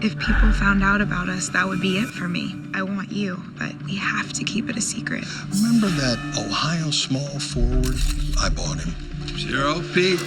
If people found out about us, that would be it for me. I want you, but we have to keep it a secret. Remember that Ohio small forward? I bought him. 0 Pete.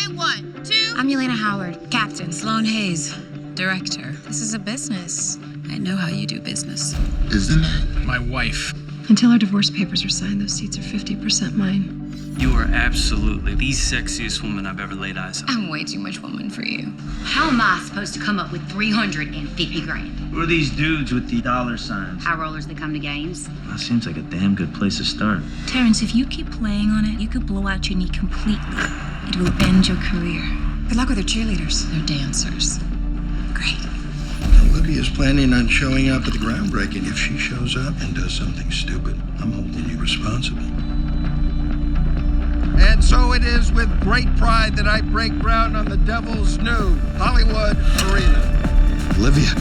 And 1, 2. I'm Jelena Howard, captain. Sloan Hayes, director. This is a business. I know how you do business. Isn't it? My wife. Until our divorce papers are signed, those seats are 50% mine. You are absolutely the sexiest woman I've ever laid eyes on. I'm way too much woman for you. How am I supposed to come up with 350 grand? Who are these dudes with the dollar signs? High rollers that come to games. That seems like a damn good place to start. Terrence, if you keep playing on it, you could blow out your knee completely. It will end your career. Good luck with her cheerleaders. They're dancers. Great. Olivia's planning on showing up at the groundbreaking. If she shows up and does something stupid, I'm holding you responsible. And so it is with great pride that I break ground on the Devil's new Hollywood Arena. Olivia.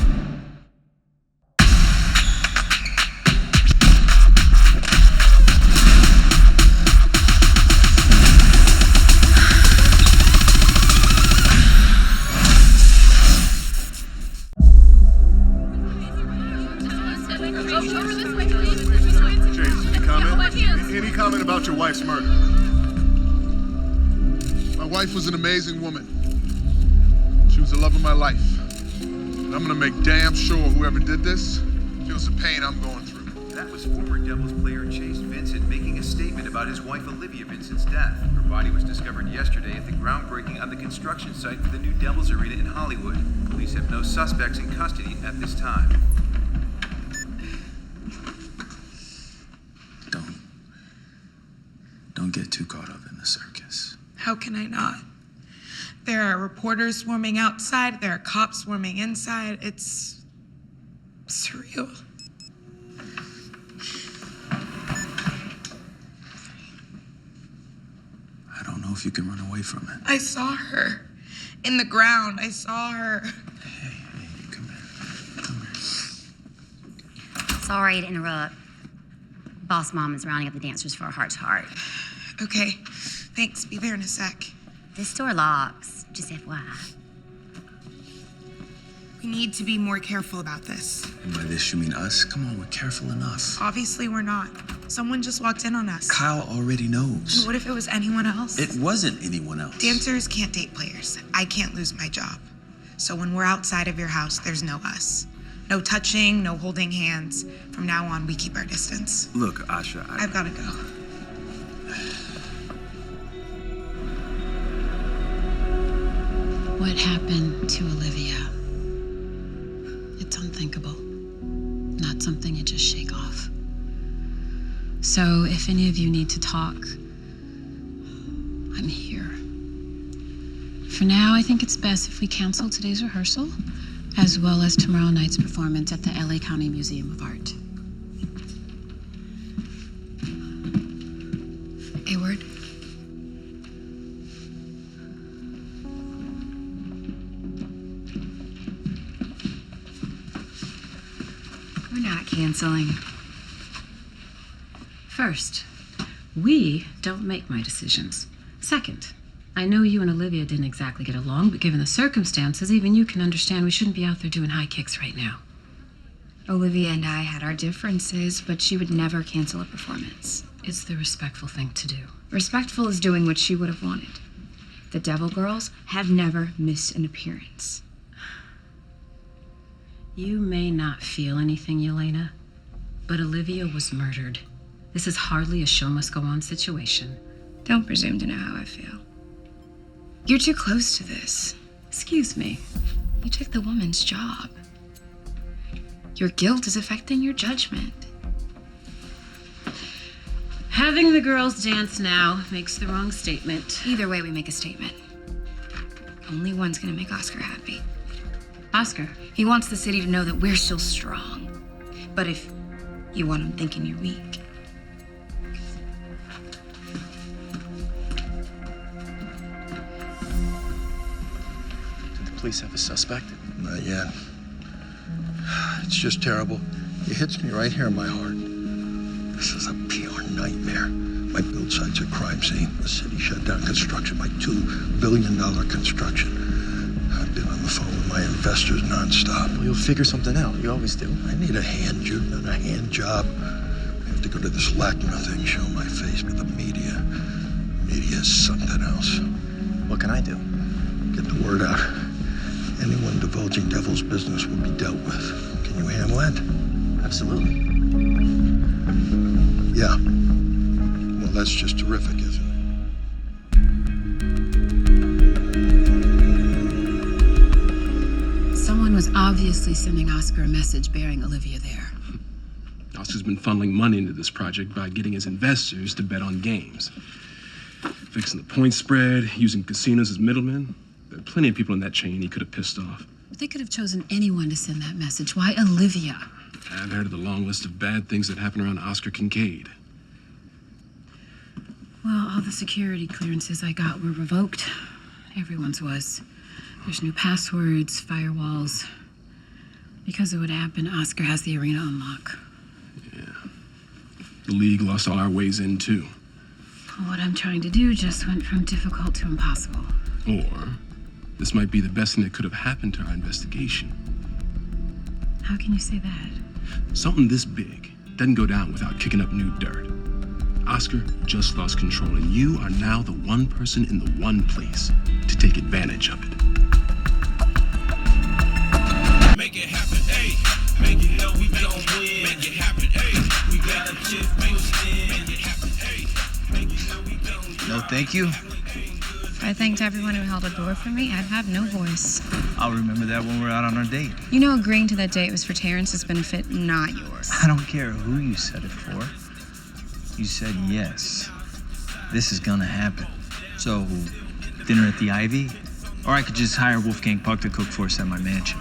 Any comment about your wife's murder? My wife was an amazing woman. She was the love of my life. And I'm gonna make damn sure whoever did this feels the pain I'm going through. That was former Devils player Chase Vincent making a statement about his wife Olivia Vincent's death. Her body was discovered yesterday at the groundbreaking on the construction site for the new Devils Arena in Hollywood. Police have no suspects in custody at this time. Don't get too caught up in the circus. How can I not? There are reporters swarming outside, there are cops swarming inside. It's surreal. I don't know if you can run away from it. I saw her in the ground. I saw her. Hey, come here. Come here. Sorry to interrupt. Boss Mom is rounding up the dancers for a heart-to-heart. Okay, thanks. Be there in a sec. This door locks, just FYI. We need to be more careful about this. And by this, you mean us? Come on, we're careful enough. Obviously, we're not. Someone just walked in on us. Kyle already knows. And what if it was anyone else? It wasn't anyone else. Dancers can't date players. I can't lose my job. So when we're outside of your house, there's no us. No touching, no holding hands. From now on, we keep our distance. Look, Asha, I've got to go. What happened to Olivia? It's unthinkable. Not something you just shake off. So if any of you need to talk, I'm here. For now, I think it's best if we cancel today's rehearsal, as well as tomorrow night's performance at the LA County Museum of Art. Hayward? We're not canceling. First, we don't make my decisions. Second, I know you and Olivia didn't exactly get along, but given the circumstances, even you can understand we shouldn't be out there doing high kicks right now. Olivia and I had our differences, but she would never cancel a performance. It's the respectful thing to do. Respectful is doing what she would have wanted. The Devil Girls have never missed an appearance. You may not feel anything, Jelena, but Olivia was murdered. This is hardly a show must go on situation. Don't presume to know how I feel. You're too close to this. Excuse me. You took the woman's job. Your guilt is affecting your judgment. Having the girls dance now makes the wrong statement. Either way, we make a statement. Only one's gonna make Oscar happy. Oscar. He wants the city to know that we're still strong. But if you want him thinking you're weak. Did the police have a suspect? Not yet. It's just terrible. It hits me right here in my heart. This is a pure nightmare. My build site's a crime scene. The city shut down construction by $2 billion construction. plugged in on the phone with my investors nonstop. Well, you'll figure something out. You always do. I need a hand, Jude, not a hand job. I have to go to this LACMA thing, show my face with the media. Media is something else. What can I do? Get the word out. Anyone divulging devil's business will be dealt with. Can you handle that? Absolutely. Yeah. Well, that's just terrific, isn't it? Someone was obviously sending Oscar a message bearing Olivia there. Oscar's been funneling money into this project by getting his investors to bet on games. Fixing the point spread, using casinos as middlemen. There are plenty of people in that chain he could have pissed off. But they could have chosen anyone to send that message. Why Olivia? I've heard of the long list of bad things that happen around Oscar Kincaid. Well, all the security clearances I got were revoked. Everyone's was. There's new passwords, firewalls. Because of what happened, Oscar has the arena on lock. Yeah. The league lost all our ways in, too. What I'm trying to do just went from difficult to impossible. Or this might be the best thing that could have happened to our investigation. How can you say that? Something this big doesn't go down without kicking up new dirt. Oscar just lost control, and you are now the one person in the one place to take advantage of it. Make it happen, ayy. Make it know we gon' win. Make it happen, ayy. We got a chip pushed in. Make it happen, ayy. Make it know we gon' win. No, thank you. If I thanked everyone who held a door for me, I'd have no voice. I'll remember that when we're out on our date. You know, agreeing to that date was for Terrence's benefit, not yours. I don't care who you said it for. You said yes. This is gonna happen. So, dinner at the Ivy? Or I could just hire Wolfgang Puck to cook for us at my mansion.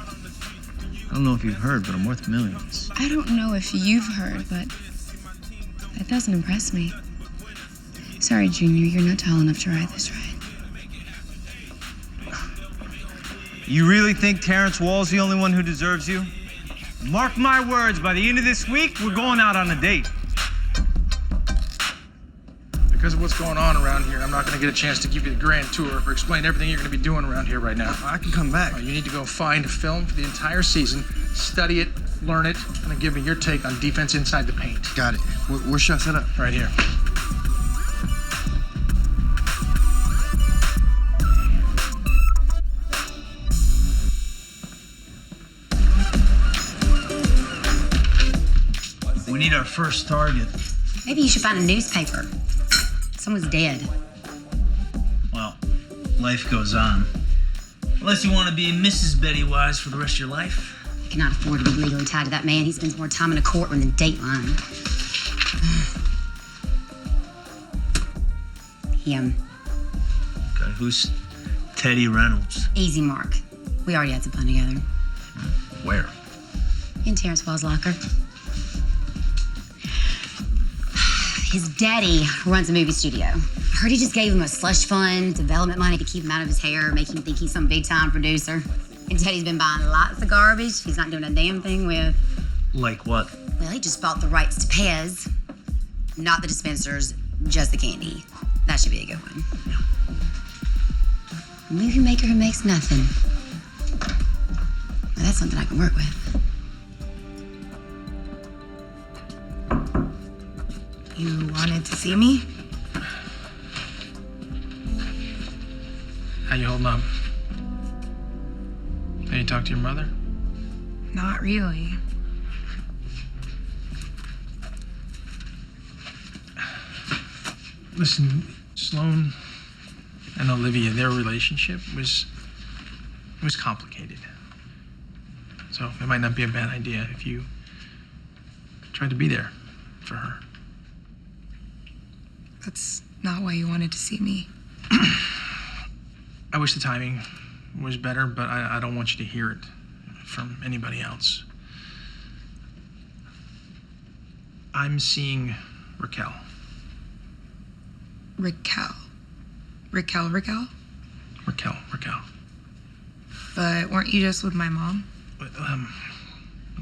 I don't know if you've heard, but I'm worth millions. I don't know if you've heard, but that doesn't impress me. Sorry, Junior, you're not tall enough to ride this ride. You really think Terrence Wall's the only one who deserves you? Mark my words, by the end of this week, we're going out on a date. Because of what's going on around here, I'm not going to get a chance to give you the grand tour or explain everything you're going to be doing around here right now. I can come back. You need to go find a film for the entire season, study it, learn it, and then give me your take on defense inside the paint. Got it. Where should I set up? Right here. We need our first target. Maybe you should find a newspaper. Someone's dead. Well, life goes on. Unless you want to be Mrs. Betty Wise for the rest of your life. I cannot afford to be legally tied to that man. He spends more time in a courtroom than Dateline. Him. Okay, who's Teddy Reynolds? Easy, Mark. We already had some fun together. Where? In Terrence Wall's locker. His daddy runs a movie studio. I heard he just gave him a slush fund, development money to keep him out of his hair, make him think he's some big-time producer. And Teddy's been buying lots of garbage he's not doing a damn thing with. Like what? Well, he just bought the rights to Pez. Not the dispensers, just the candy. That should be a good one. A movie maker who makes nothing. Well, that's something I can work with. You wanted to see me? How you holding up? Have you talked to your mother? Not really. Listen, Sloan and Olivia, their relationship was complicated. So it might not be a bad idea if you tried to be there for her. That's not why you wanted to see me. I wish the timing was better, but I don't want you to hear it from anybody else. I'm seeing Raquel. Raquel. Raquel. But weren't you just with my mom? But,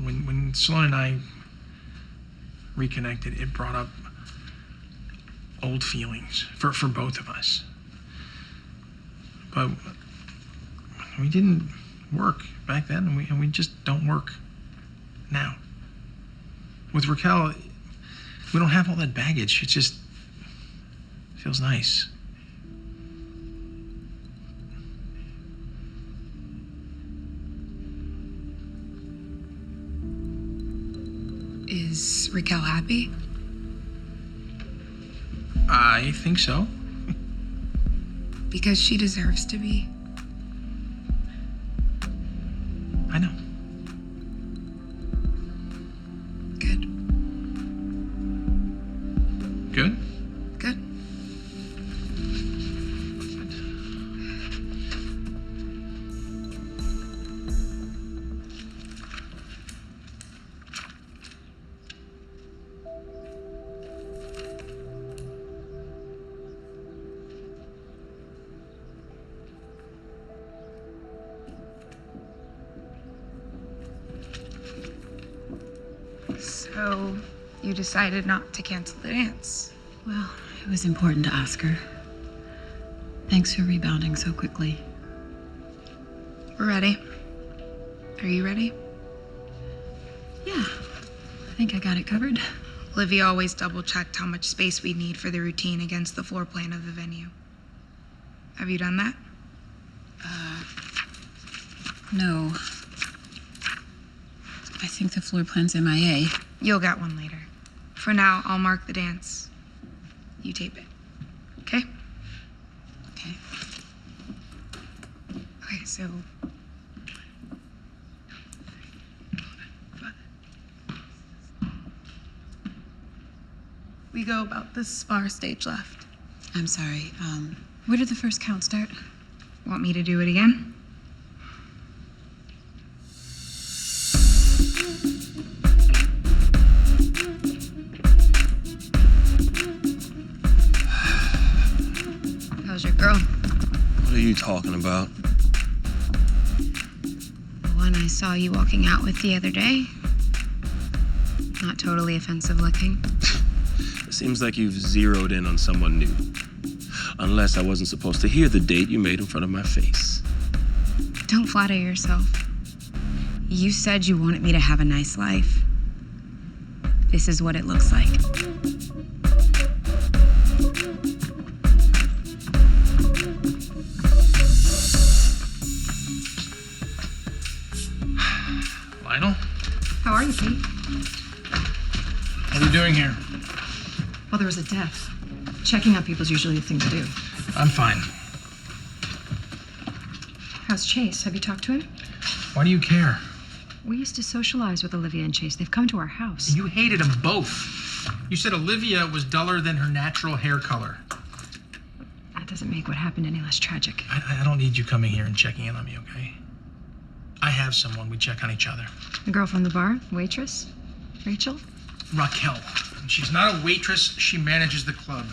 when Sloan and I reconnected, it brought up old feelings for both of us. But we didn't work back then, and we just don't work now. With Raquel, we don't have all that baggage. It just feels nice. Is Raquel happy? I think so. Because she deserves to be. I know. Good. Good? Good. So, you decided not to cancel the dance? Well, it was important to ask her. Thanks for rebounding so quickly. We're ready. Are you ready? Yeah, I think I got it covered. Olivia always double-checked how much space we need for the routine against the floor plan of the venue. Have you done that? No. I think the floor plan's MIA. You'll get one later. For now, I'll mark the dance. You tape it. Okay? Okay. Okay, so... We go about this far stage left. I'm sorry. Where did the first count start? Want me to do it again? How's your girl? What are you talking about? The one I saw you walking out with the other day. Not totally offensive looking. It seems like you've zeroed in on someone new. Unless I wasn't supposed to hear the date you made in front of my face. Don't flatter yourself. You said you wanted me to have a nice life. This is what it looks like. Lionel? How are you, Pete? What are you doing here? Well, there was a death. Checking on people's usually the thing to do. I'm fine. How's Chase? Have you talked to him? Why do you care? We used to socialize with Olivia and Chase. They've come to our house. You hated them both. You said Olivia was duller than her natural hair color. That doesn't make what happened any less tragic. I don't need you coming here and checking in on me, okay? I have someone. We check on each other. The girl from the bar? Waitress? Rachel? Raquel. And she's not a waitress. She manages the club.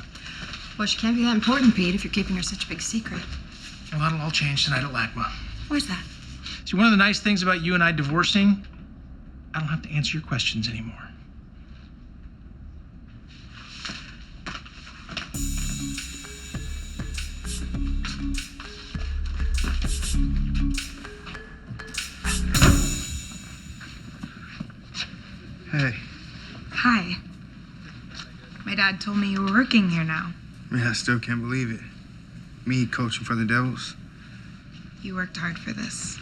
Well, she can't be that important, Pete, if you're keeping her such a big secret. Well, that'll all change tonight at LACMA. Where's that? See, one of the nice things about you and I divorcing, I don't have to answer your questions anymore. Hey. Hi. My dad told me you were working here now. Man, I still can't believe it. Me coaching for the Devils. You worked hard for this.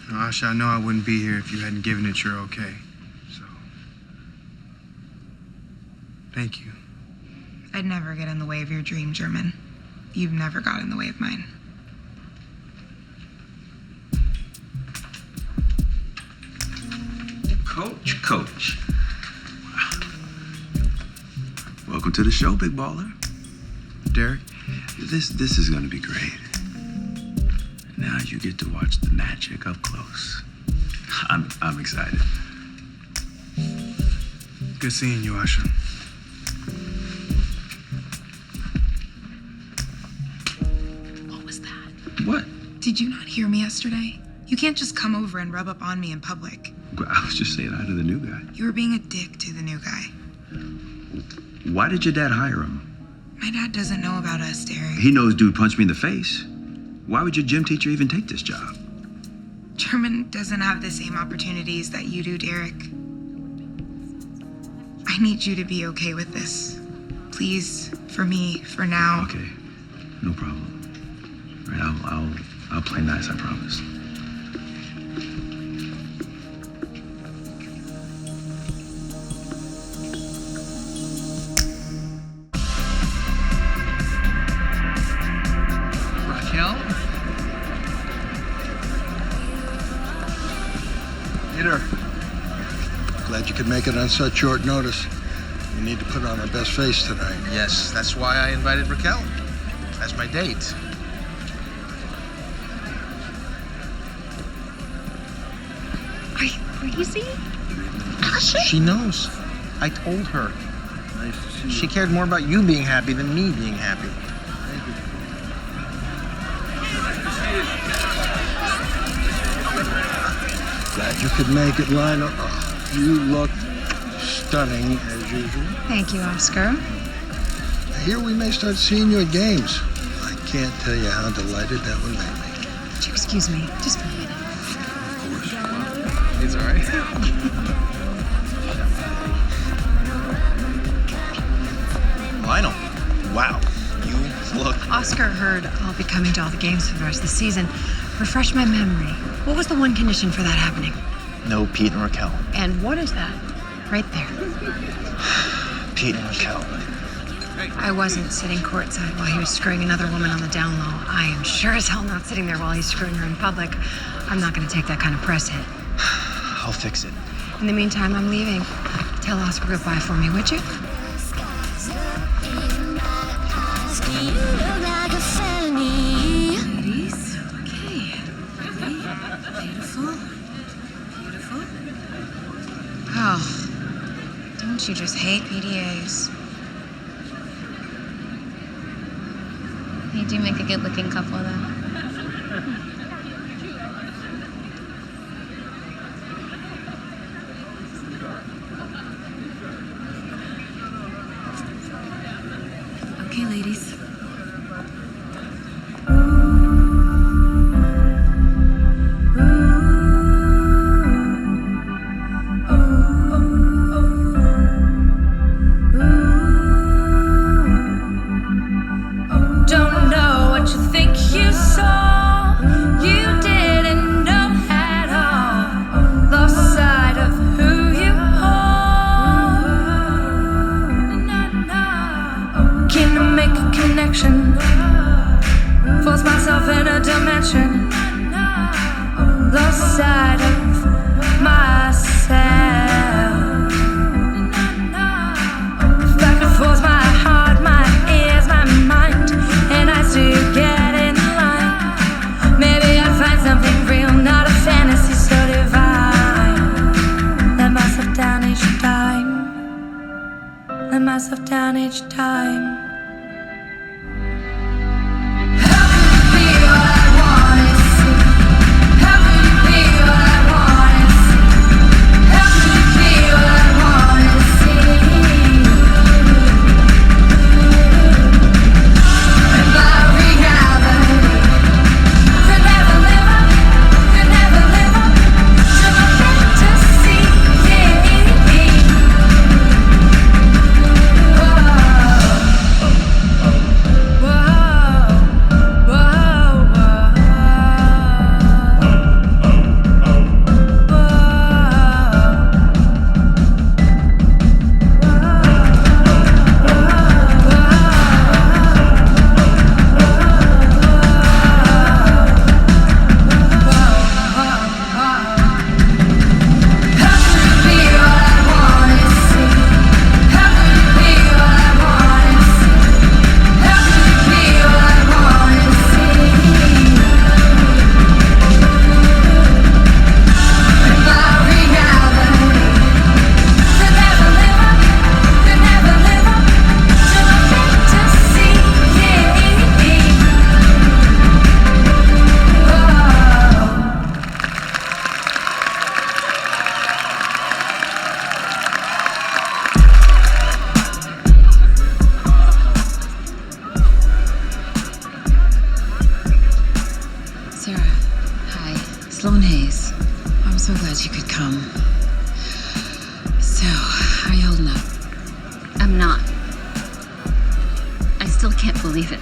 No, Asha, I know I wouldn't be here if you hadn't given it your okay. So, thank you. I'd never get in the way of your dream, German. You've never got in the way of mine. Coach. Welcome to the show, big baller. Derek? This is gonna be great. Now you get to watch the magic up close. I'm excited. Good seeing you, Asha. What was that? What? Did you not hear me yesterday? You can't just come over and rub up on me in public. I was just saying hi to the new guy. You were being a dick to the new guy. Why did your dad hire him? My dad doesn't know about us, Derek. He knows dude punched me in the face. Why would your gym teacher even take this job? German doesn't have the same opportunities that you do, Derek. I need you to be okay with this. Please, for me, for now. Okay, no problem. Right, I'll play nice, I promise. Raquel? Peter, glad you could make it on such short notice. We need to put on our best face tonight. Yes, that's why I invited Raquel as my date. Are you crazy? She knows. I told her. Nice to see you. She cared more about you being happy than me being happy. Glad you could make it, Lionel. Oh, you look stunning as usual. Thank you, Oscar. Here we may start seeing you at games. I can't tell you how delighted that would make me. Would you excuse me just for a minute? Of course. It's all right. Lionel, wow, you look... Oscar heard I'll be coming to all the games for the rest of the season. Refresh my memory. What was the one condition for that happening? No Pete and Raquel. And what is that? Right there. Pete and Raquel. I wasn't sitting courtside while he was screwing another woman on the down low. I am sure as hell not sitting there while he's screwing her in public. I'm not going to take that kind of press hit. I'll fix it. In the meantime, I'm leaving. Tell Oscar goodbye for me, would you? Ladies, okay. Ready? Beautiful. Beautiful. Oh, don't you just hate PDAs? You do make a good-looking couple, though. Okay, ladies. Don't know what you think you saw. You didn't know at all. Lost sight of who you are. Can I make a connection? Force myself in a dimension. Lost sight of myself. If I could force my heart, my ears, my mind, and I still get in line, maybe I'd find something real, not a fantasy so divine. Let myself down each time. Let myself down each time. How could you be what I wanna see? How could you be what I wanna glad you could come. So, how are you holding up? I'm not. I still can't believe it.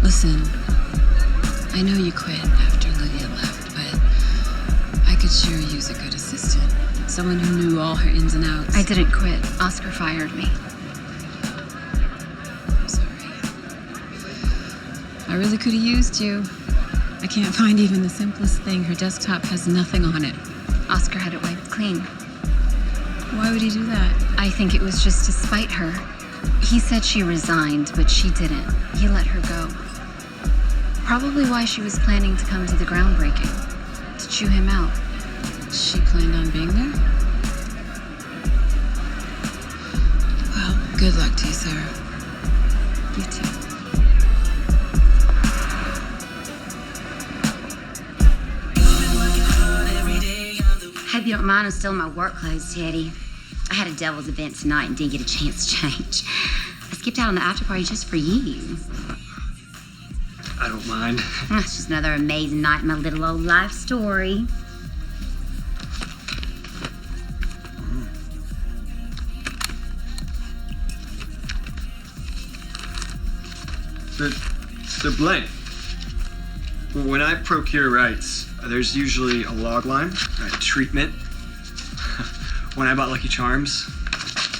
Listen, I know you quit after Olivia left, but I could sure use a good assistant. Someone who knew all her ins and outs. I didn't quit. Oscar fired me. I'm sorry. I really could have used you. I can't find even the simplest thing. Her desktop has nothing on it. Oscar had it wiped clean. Why would he do that? I think it was just to spite her. He said she resigned, but she didn't. He let her go. Probably why she was planning to come to the groundbreaking. To chew him out. She planned on being there? Well, good luck to you, Sarah. You too. Hope you don't mind I'm still in my work clothes, Teddy. I had a devil's event tonight and didn't get a chance to change. I skipped out on the after party just for you. I don't mind. It's just another amazing night in my little old life story. The blank. When I procure rights, there's usually a log line, a treatment. When I bought Lucky Charms,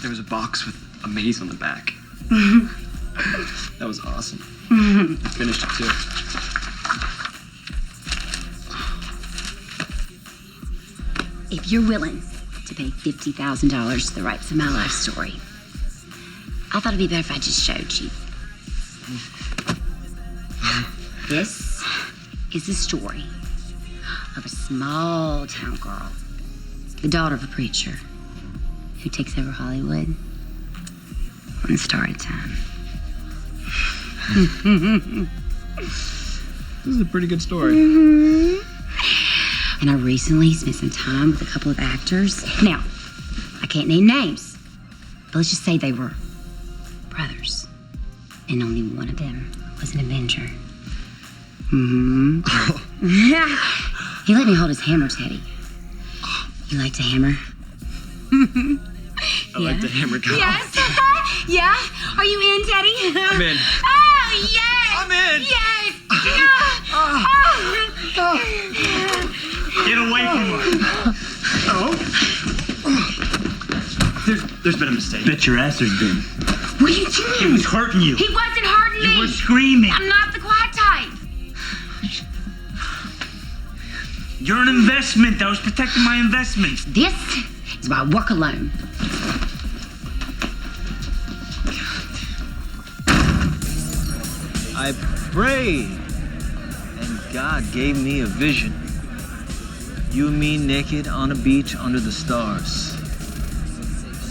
there was a box with a maze on the back. That was awesome. I finished it too. If you're willing to pay $50,000 for the rights of my life story, I thought it'd be better if I just showed you. This is the story of a small town girl, the daughter of a preacher, who takes over Hollywood one star at a time. This is a pretty good story. And I recently spent some time with a couple of actors. Now, I can't name names, but let's just say they were brothers. And only one of them was an Avenger. He let me hold his hammer, Teddy. You like to hammer? I like to hammer golf. Yes. Yeah? Are you in, Teddy? I'm in. Oh, yes! I'm in. Yes! Get away from her. Oh? There's been a mistake. Bet your ass there's been. What are you doing? He was hurting you. He wasn't hurting me. You were screaming. I'm not the quiet type. You're an investment. I was protecting my investments. This is why I work alone. I prayed, and God gave me a vision. You and me naked on a beach under the stars.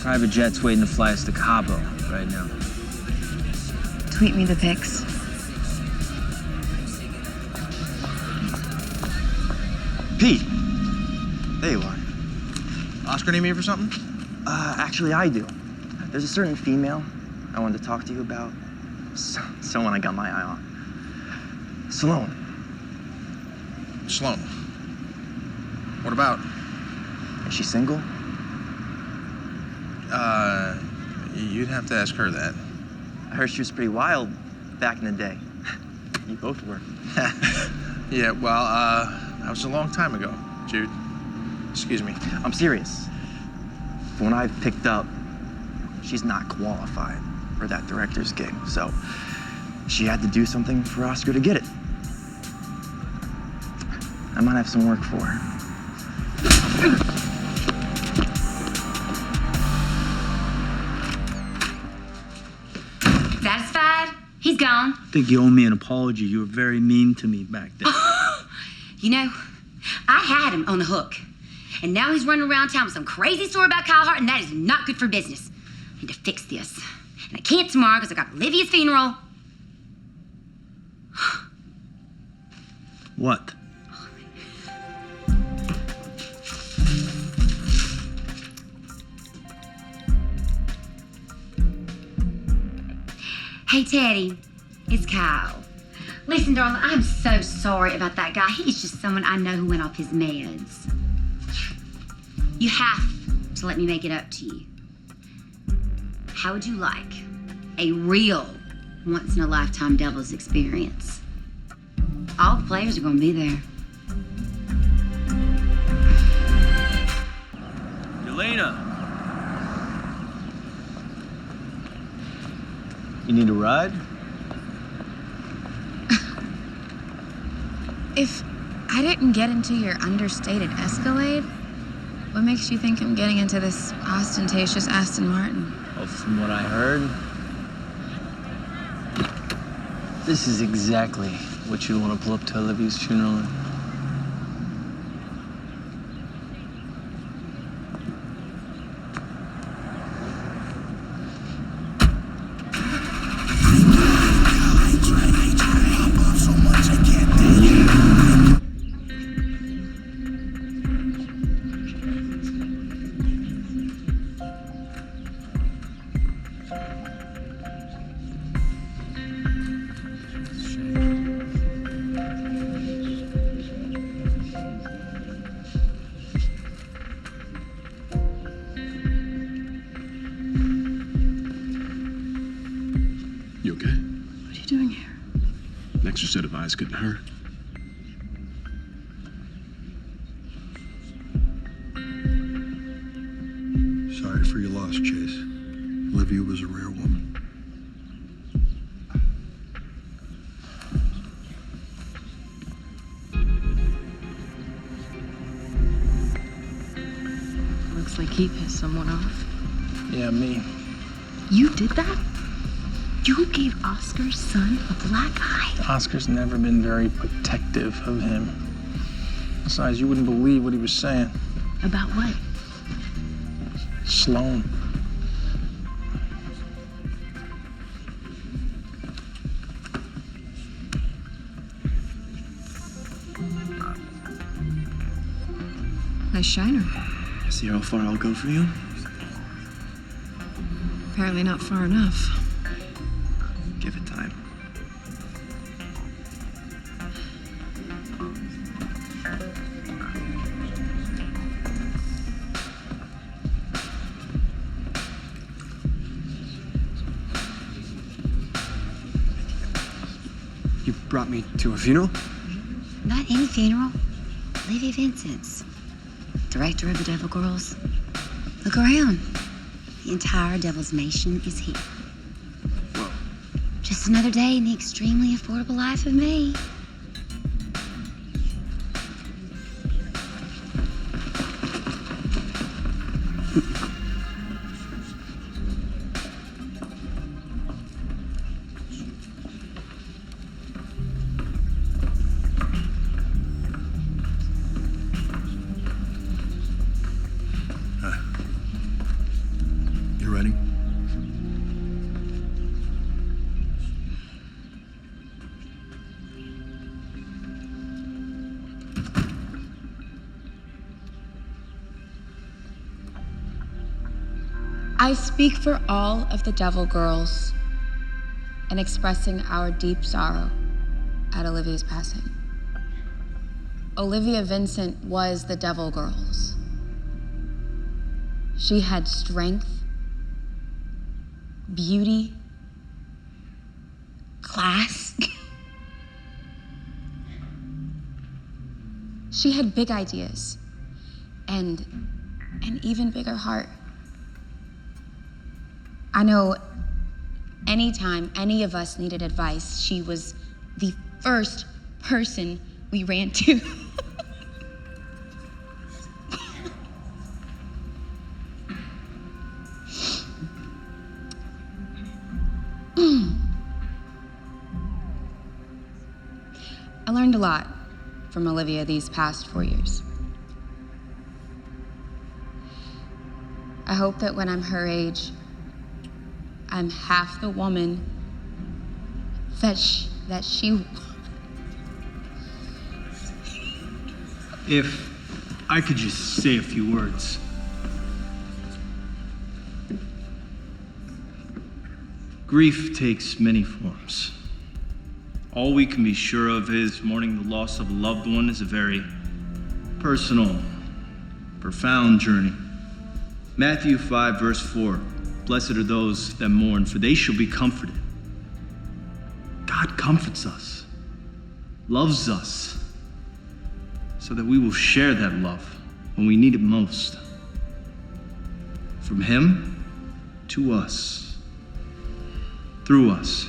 Private jet's waiting to fly us to Cabo right now. Tweet me the pics. Pete. There you are. Oscar need me for something? Actually, I do. There's a certain female I wanted to talk to you about. Someone I got my eye on. Sloan. Sloan. What about? Is she single? You'd have to ask her that. I heard she was pretty wild back in the day. You both were. Yeah, well, that was a long time ago, Jude. Excuse me. I'm serious. From what I've picked up, she's not qualified for that director's gig, so she had to do something for Oscar to get it. I might have some work for her. Satisfied? He's gone. I think you owe me an apology. You were very mean to me back then. You know, I had him on the hook. And now he's running around town with some crazy story about Kyle Hart, and that is not good for business. I need to fix this. And I can't tomorrow because I got Olivia's funeral. What? Hey, Teddy, it's Kyle. Listen, darling, I'm so sorry about that guy. He's just someone I know who went off his meds. You have to let me make it up to you. How would you like a real once-in-a-lifetime devil's experience? All the players are going to be there. Jelena! You need a ride? If I didn't get into your understated Escalade, what makes you think I'm getting into this ostentatious Aston Martin? Well, from what I heard, this is exactly what you want to pull up to Olivia's funeral in. You okay? What are you doing here? An extra set of eyes couldn't hurt. Sorry for your loss, Chase. Olivia was a rare woman. Looks like he pissed someone off. Yeah, me. You did that? You gave Oscar's son a black eye? Oscar's never been very protective of him. Besides, you wouldn't believe what he was saying. About what? Sloan. Nice shiner. See how far I'll go for you? Apparently not far enough. Give it time. You brought me to a funeral? Not any funeral. Olivia Vincent's. Director of the Devil Girls. Look around. The entire Devil's Nation is here. Whoa. Just another day in the extremely affordable life of me. You ready? I speak for all of the Devil Girls in expressing our deep sorrow at Olivia's passing. Olivia Vincent was the Devil Girls. She had strength, beauty, class. She had big ideas and an even bigger heart. I know anytime any of us needed advice, she was the first person we ran to. I learned a lot from Olivia these past 4 years. I hope that when I'm her age, I'm half the woman that she. If I could just say a few words. Grief takes many forms. All we can be sure of is mourning the loss of a loved one is a very personal, profound journey. Matthew 5, verse 4, blessed are those that mourn, for they shall be comforted. God comforts us, loves us, so that we will share that love when we need it most. From Him to us, through us.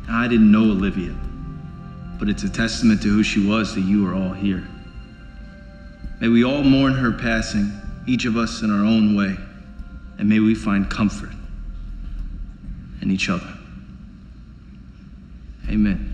Now, I didn't know Olivia, but it's a testament to who she was that you are all here. May we all mourn her passing, each of us in our own way, and may we find comfort in each other. Amen.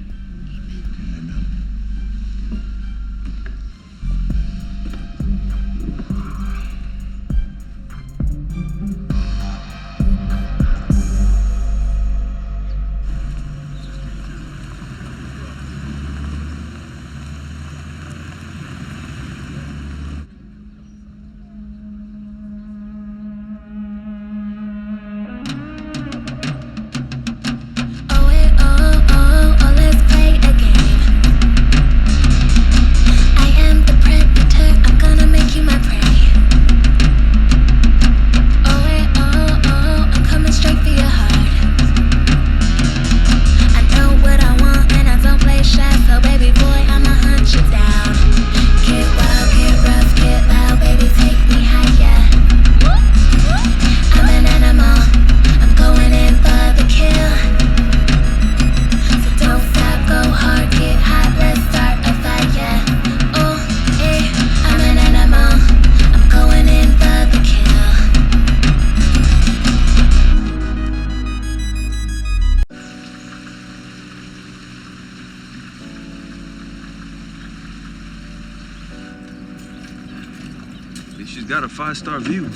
She's got a 5-star view.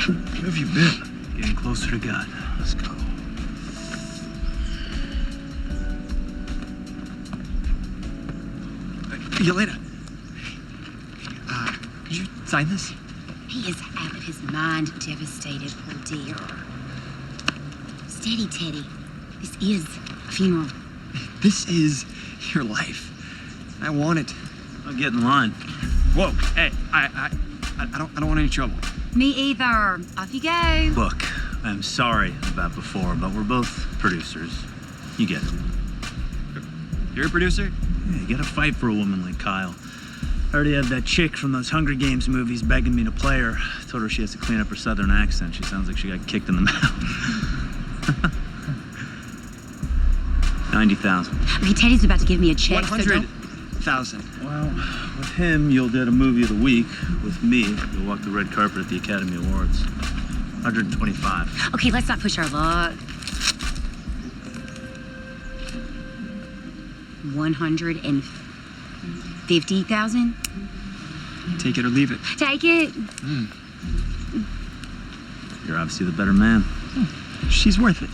Where have you been? Getting closer to God. Let's go. Jelena, could you sign this? He is out of his mind, devastated, poor dear. Steady, Teddy. This is a funeral. This is your life. I want it. I'll get in line. Whoa, hey, I don't want any trouble. Me either. Off you go. Look, I'm sorry about before, but we're both producers. You get it. You're a producer? Yeah, you gotta fight for a woman like Kyle. I already had that chick from those Hunger Games movies begging me to play her. I told her she has to clean up her southern accent. She sounds like she got kicked in the mouth. 90,000. Okay, Teddy's about to give me a check. 100,000. Well, with him, you'll get a movie of the week. With me, you'll walk the red carpet at the Academy Awards. 125. Okay, let's not push our luck. 150,000. Take it or leave it. Take it. You're obviously the better man. She's worth it.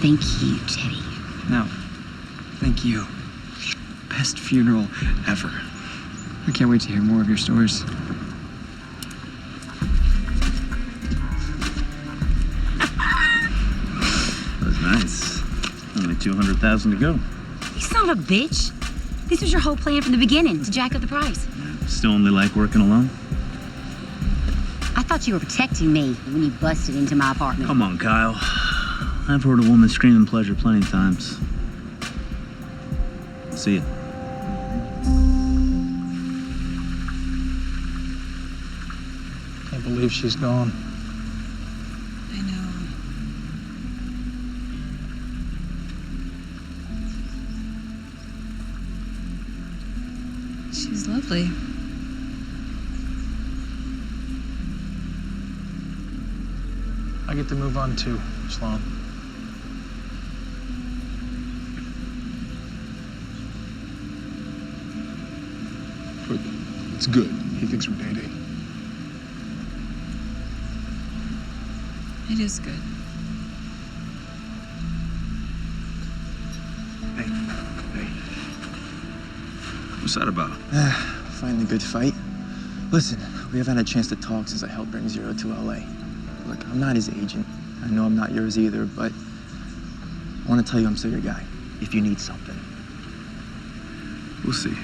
Thank you, Teddy. No, thank you. Best funeral ever. I can't wait to hear more of your stories. That was nice. Only 200,000 to go. You son of a bitch. This was your whole plan from the beginning, to jack up the price. Still only like working alone? I thought you were protecting me when you busted into my apartment. Come on, Kyle. I've heard a woman scream in pleasure plenty of times. See ya. Can't believe she's gone. I know. She was lovely. I get to move on too, Sloan. But it's good. He thinks we're dating. It is good. Hey. What's that about? Finally, good fight. Listen, we haven't had a chance to talk since I helped bring Zero to LA. Look, I'm not his agent. I know I'm not yours either, but I want to tell you I'm still your guy if you need something. We'll see.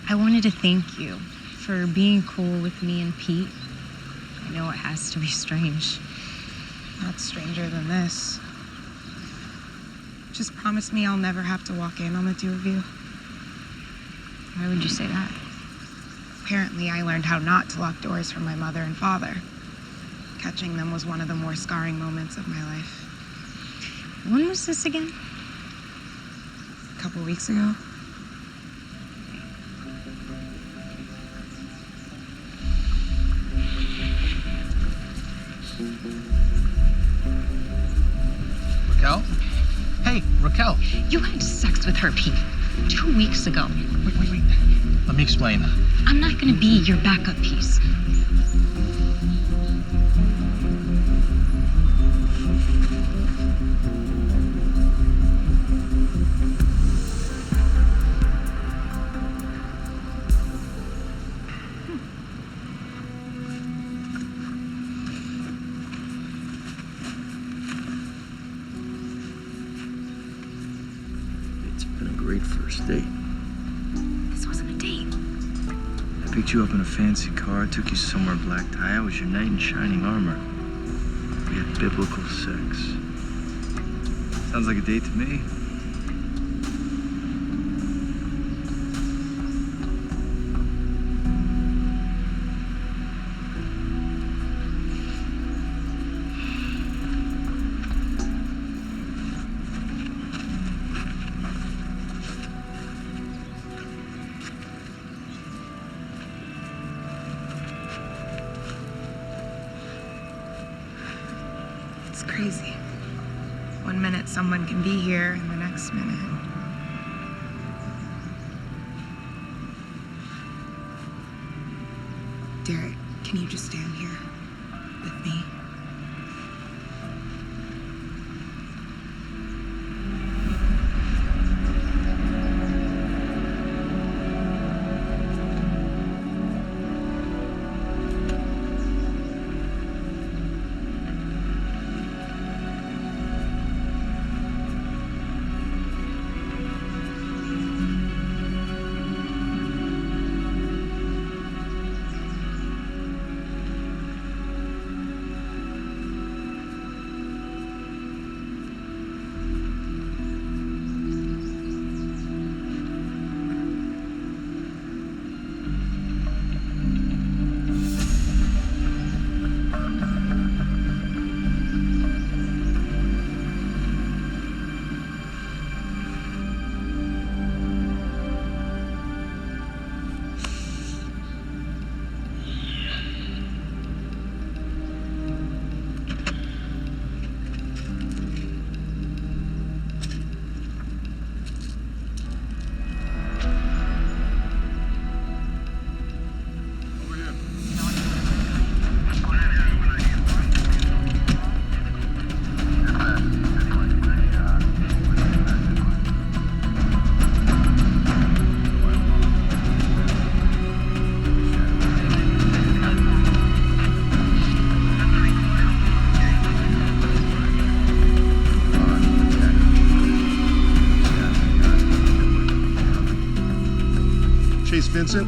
I wanted to thank you for being cool with me and Pete. I know it has to be strange. Not stranger than this. Just promise me I'll never have to walk in on the two of you. Why would you say that? Apparently, I learned how not to lock doors from my mother and father. Catching them was one of the more scarring moments of my life. When was this again? A couple weeks ago. Raquel? Hey, Raquel. You had sex with her, Pete, 2 weeks ago. Wait. Let me explain. I'm not gonna be your backup piece. It's been a great first date. This wasn't a date. I picked you up in a fancy car, took you somewhere black tie. I was your knight in shining armor. We had biblical sex. Sounds like a date to me. It's crazy. 1 minute someone can be here, and the next minute. Derek, can you just stand here with me? Vincent,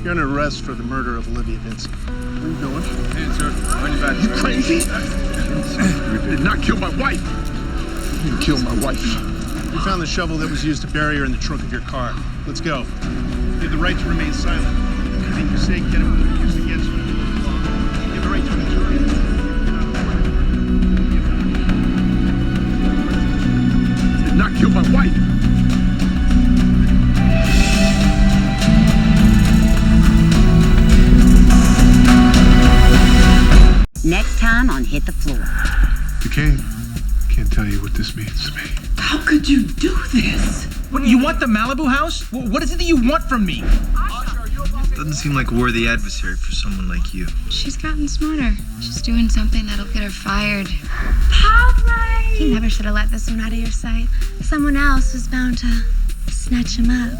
you're under arrest for the murder of Olivia Vincent. Where are you going? Hey, sir. On your back. You crazy? You did not kill my wife. You didn't kill my wife. We found the shovel that was used to bury her in the trunk of your car. Let's go. You have the right to remain silent. Anything you say can be used against you. You have the right to a jury. You did not kill my wife. Next time on Hit the Floor. Duquesne, can't tell you what this means to me. How could you do this? What, you want the Malibu house? What is it that you want from me? Doesn't seem like a worthy adversary for someone like you. She's gotten smarter. She's doing something that'll get her fired. Pablo! You never should have let this one out of your sight. Someone else was bound to snatch him up.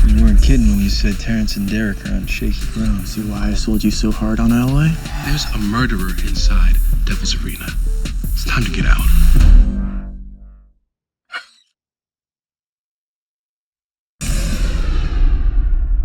You weren't kidding when you said Terrence and Derek are on shaky ground. See why I sold you so hard on LA? There's a murderer inside Devil's Arena. It's time to get out.